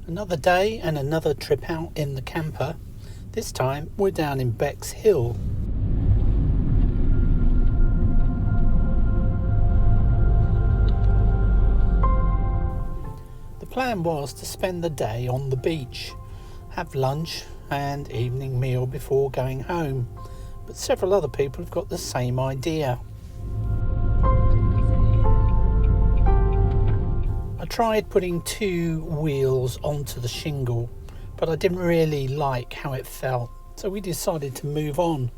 Another day and another trip out in the camper. This time we're down in Bexhill. The plan was to spend the day on the beach, have lunch and evening meal before going home, but several other people have got the same idea. I tried putting 2 wheels onto the shingle, but I didn't really like how it felt, so we decided to move on.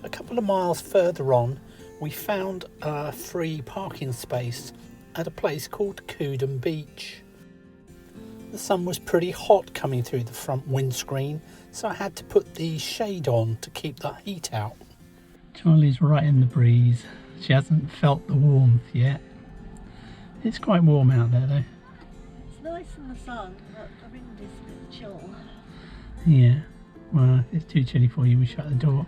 A couple of miles further on, we found a free parking space at a place called Coodham Beach. The sun was pretty hot coming through the front windscreen, so I had to put the shade on to keep the heat out. Charlie's right in the breeze. She hasn't felt the warmth yet. It's quite warm out there though. It's nice in the sun, but the wind is a bit chill. Yeah, well, if it's too chilly for you, we shut the door.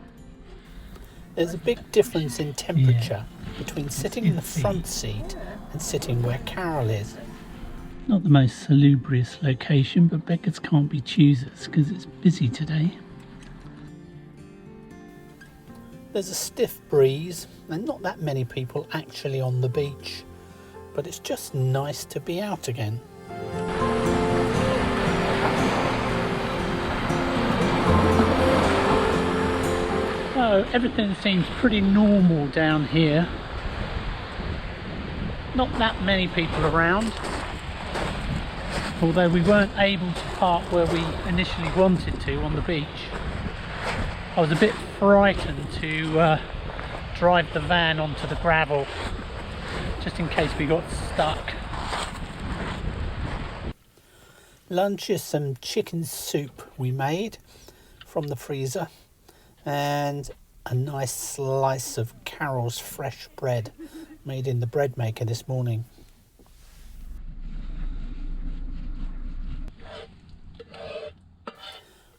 There's a big difference in temperature between sitting in the front seat and sitting where Carol is. Not the most salubrious location, but beggars can't be choosers because it's busy today. There's a stiff breeze and not that many people actually on the beach, but it's just nice to be out again. So everything seems pretty normal down here. Not that many people around, although we weren't able to park where we initially wanted to on the beach. I was a bit frightened to drive the van onto the gravel, just in case we got stuck. Lunch is some chicken soup we made from the freezer and a nice slice of Carol's fresh bread made in the bread maker this morning.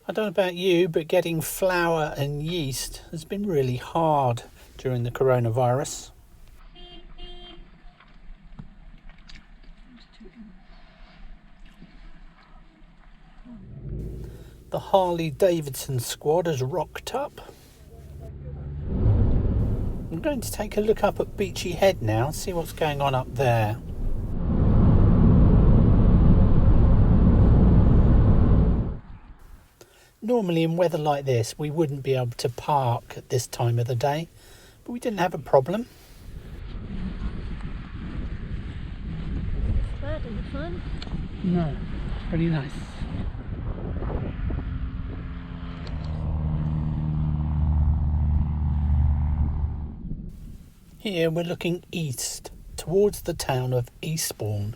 I don't know about you, but getting flour and yeast has been really hard during the coronavirus. The Harley Davidson squad has rocked up. I'm going to take a look up at Beachy Head now, see what's going on up there. Normally in weather like this we wouldn't be able to park at this time of the day, but we didn't have a problem. It's bad in the fun. No, it's pretty nice. Here we're looking east towards the town of Eastbourne.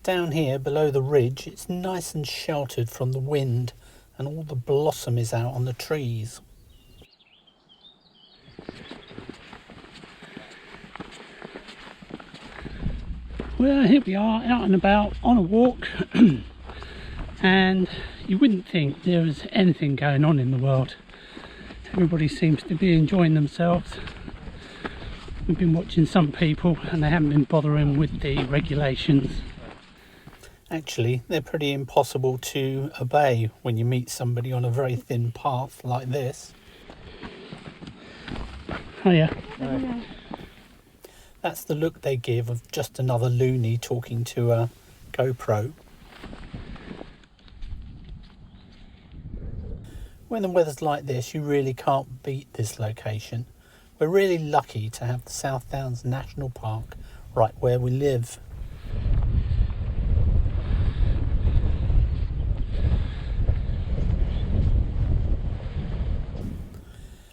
Down here below the ridge it's nice and sheltered from the wind and all the blossom is out on the trees. Well, here we are out and about on a walk and you wouldn't think there was anything going on in the world. Everybody seems to be enjoying themselves. We've been watching some people and they haven't been bothering with the regulations. Actually, they're pretty impossible to obey when you meet somebody on a very thin path like this. Hiya. Hi. That's the look they give of just another loony talking to a GoPro. When the weather's like this, you really can't beat this location. We're really lucky to have the South Downs National Park right where we live.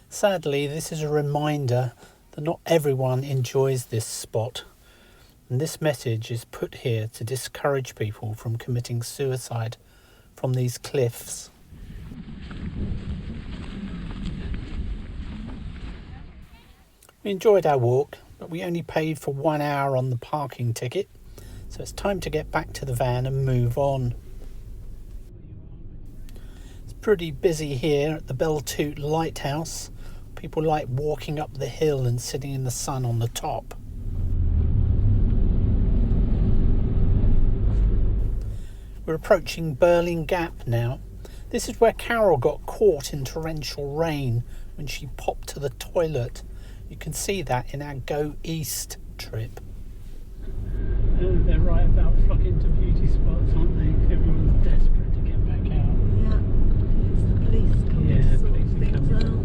Sadly, this is a reminder that not everyone enjoys this spot, and this message is put here to discourage people from committing suicide from these cliffs. We enjoyed our walk, but we only paid for 1 hour on the parking ticket, so it's time to get back to the van and move on. It's pretty busy here at the Beltoot Lighthouse. People like walking up the hill and sitting in the sun on the top. We're approaching Burling Gap now. This is where Carol got caught in torrential rain when she popped to the toilet. You can see that in our Go East trip. They're right about flocking to beauty spots, aren't they? Everyone's desperate to get back out. Yeah, it's the police coming to sort police are things coming. out.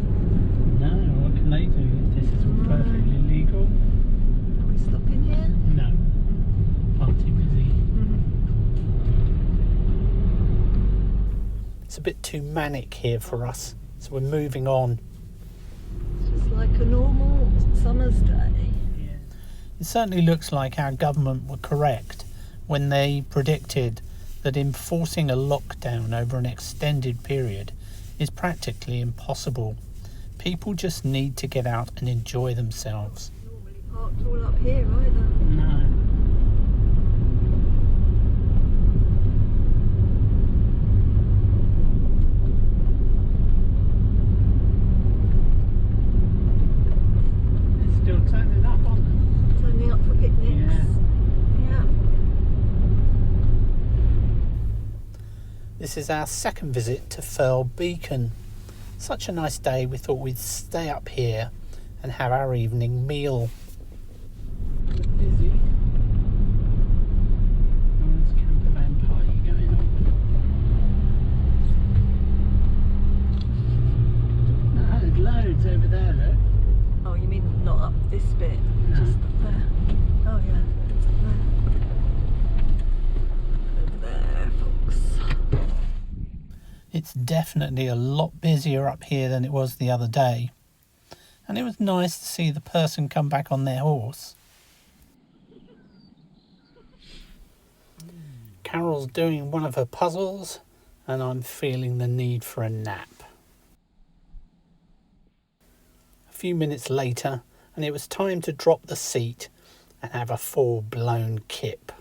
No, what can they do? This is all perfectly legal. Are we stopping here? No, far too busy. It's a bit too manic here for us, so we're moving on. It's just like a normal summer's day. It certainly looks like our government were correct when they predicted that enforcing a lockdown over an extended period is practically impossible. People just need to get out and enjoy themselves. Normally parked all up here either. No. It's still turning up, aren't they? Turning up for picnics. Yeah. This is our second visit to Firle Beacon. Such a nice day, we thought we'd stay up here and have our evening meal. Busy. Oh, there's a campervan party going on. No, there's loads over there, look. Oh, you mean not up this bit? No. Just up there. Oh yeah, it's up there. Over there, folks. It's definitely a lot busier up here than it was the other day. And it was nice to see the person come back on their horse. Carol's doing one of her puzzles and I'm feeling the need for a nap. A few minutes later and it was time to drop the seat and have a full-blown kip.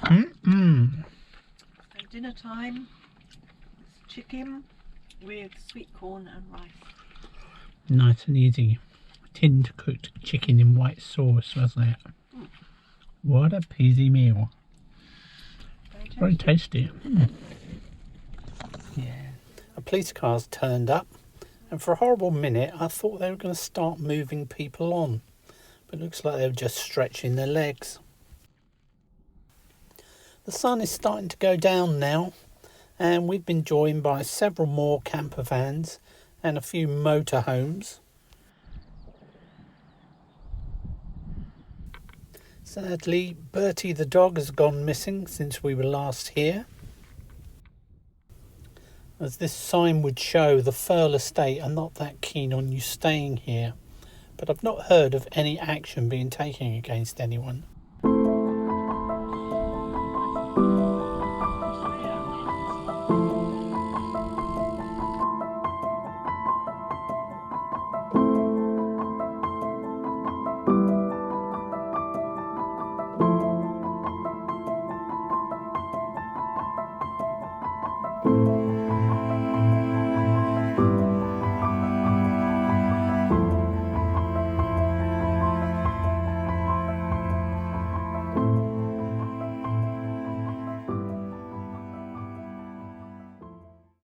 So dinner time. It's chicken with sweet corn and rice. Nice and easy. Tinned cooked chicken in white sauce, wasn't it? What a peasy meal. Very tasty. Yeah. A police car's turned up and for a horrible minute I thought they were going to start moving people on. But it looks like they were just stretching their legs. The sun is starting to go down now and we've been joined by several more camper vans and a few motorhomes. Sadly, Bertie the dog has gone missing since we were last here. As this sign would show, the Firle estate are not that keen on you staying here, but I've not heard of any action being taken against anyone.